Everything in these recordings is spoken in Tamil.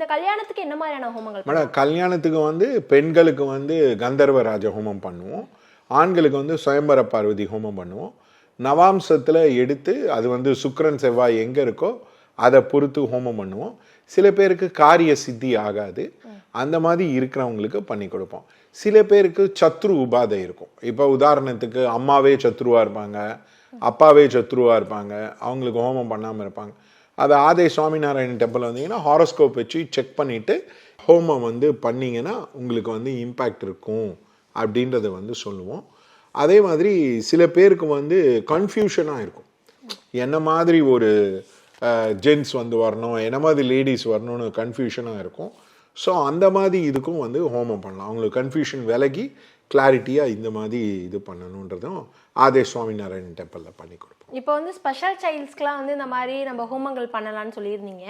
இந்த கல்யாணத்துக்கு என்ன மாதிரியான ஹோமங்கள் மேடம் கல்யாணத்துக்கு வந்து பெண்களுக்கு வந்து கந்தர்வ ராஜ ஹோமம் பண்ணுவோம், ஆண்களுக்கு வந்து சுயம்பர பார்வதி ஹோமம் பண்ணுவோம். நவாம்சத்தில் எடுத்து அது வந்து சுக்கிரன் செவ்வாய் எங்கே இருக்கோ அதை பொறுத்து ஹோமம் பண்ணுவோம். சில பேருக்கு காரிய சித்தி ஆகாது, அந்த மாதிரி இருக்கிறவங்களுக்கு பண்ணி கொடுப்போம். சில பேருக்கு சத்ரு உபாதை இருக்கும். இப்போ உதாரணத்துக்கு அம்மாவே சத்ருவாக இருப்பாங்க, அப்பாவே சத்ருவாக இருப்பாங்க, அவங்களுக்கு ஹோமம் பண்ணாமல் இருப்பாங்க. அது ஆதே சுவாமிநாராயணன் டெம்பிள் வந்தீங்கன்னா ஹாரோஸ்கோப் வச்சு செக் பண்ணிவிட்டு ஹோமம் வந்து பண்ணிங்கன்னா உங்களுக்கு வந்து இம்பேக்ட் இருக்கும் அப்படின்றத வந்து சொல்லுவோம். அதே மாதிரி சில பேருக்கு வந்து கன்ஃபியூஷனாக இருக்கும், என்ன மாதிரி ஒரு ஜென்ட்ஸ் வந்து வரணும், என்ன மாதிரி லேடிஸ் வரணும்னு கன்ஃபியூஷனாக இருக்கும். ஸோ அந்த மாதிரி இதுக்கும் வந்து ஹோமம் பண்ணலாம். அவங்களுக்கு கன்ஃபியூஷன் விலகி கிளாரிட்டியாக இந்த மாதிரி இது பண்ணணுன்றதும் ஆதே சுவாமிநாராயணன் டெம்பிளில் பண்ணி கொடுப்போம். இப்போ வந்து ஸ்பெஷல் சைல்ட்ஸ்க்குலாம் வந்து இந்த மாதிரி நம்ம ஹோமங்கள் பண்ணலாம்னு சொல்லியிருந்தீங்க.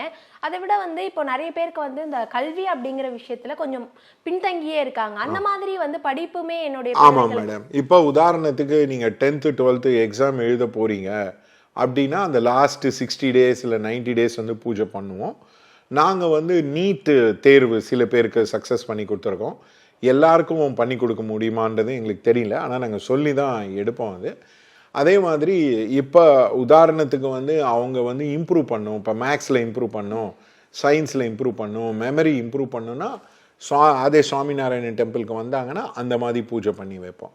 அதை விட வந்து இப்போ நிறைய பேருக்கு வந்து இந்த கல்வி அப்படிங்கிற விஷயத்துல கொஞ்சம் பின்தங்கியே இருக்காங்க. அந்த மாதிரி வந்து படிப்புமே என்னுடைய ஆமாம் மேடம். இப்போ உதாரணத்துக்கு நீங்கள் 10th 12th எக்ஸாம் எழுத போகிறீங்க அப்படின்னா அந்த லாஸ்ட்டு 60 days இல்லை 90 days வந்து பூஜை பண்ணுவோம். நாங்கள் வந்து நீட்டு தேர்வு சில பேருக்கு சக்ஸஸ் பண்ணி கொடுத்துருக்கோம். எல்லாருக்கும் பண்ணி கொடுக்க முடியுமான்றது எங்களுக்கு தெரியல, ஆனால் நாங்கள் சொல்லி தான் எடுப்போம் அது. அதே மாதிரி இப்போ உதாரணத்துக்கு வந்து அவங்க வந்து இம்ப்ரூவ் பண்ணும், இப்போ மேக்ஸில் இம்ப்ரூவ் பண்ணும், சயின்ஸில் இம்ப்ரூவ் பண்ணும், மெமரி இம்ப்ரூவ் பண்ணுன்னா அதே சுவாமிநாராயணன் டெம்பிளுக்கு வந்தாங்கன்னா அந்த மாதிரி பூஜை பண்ணி வைப்போம்.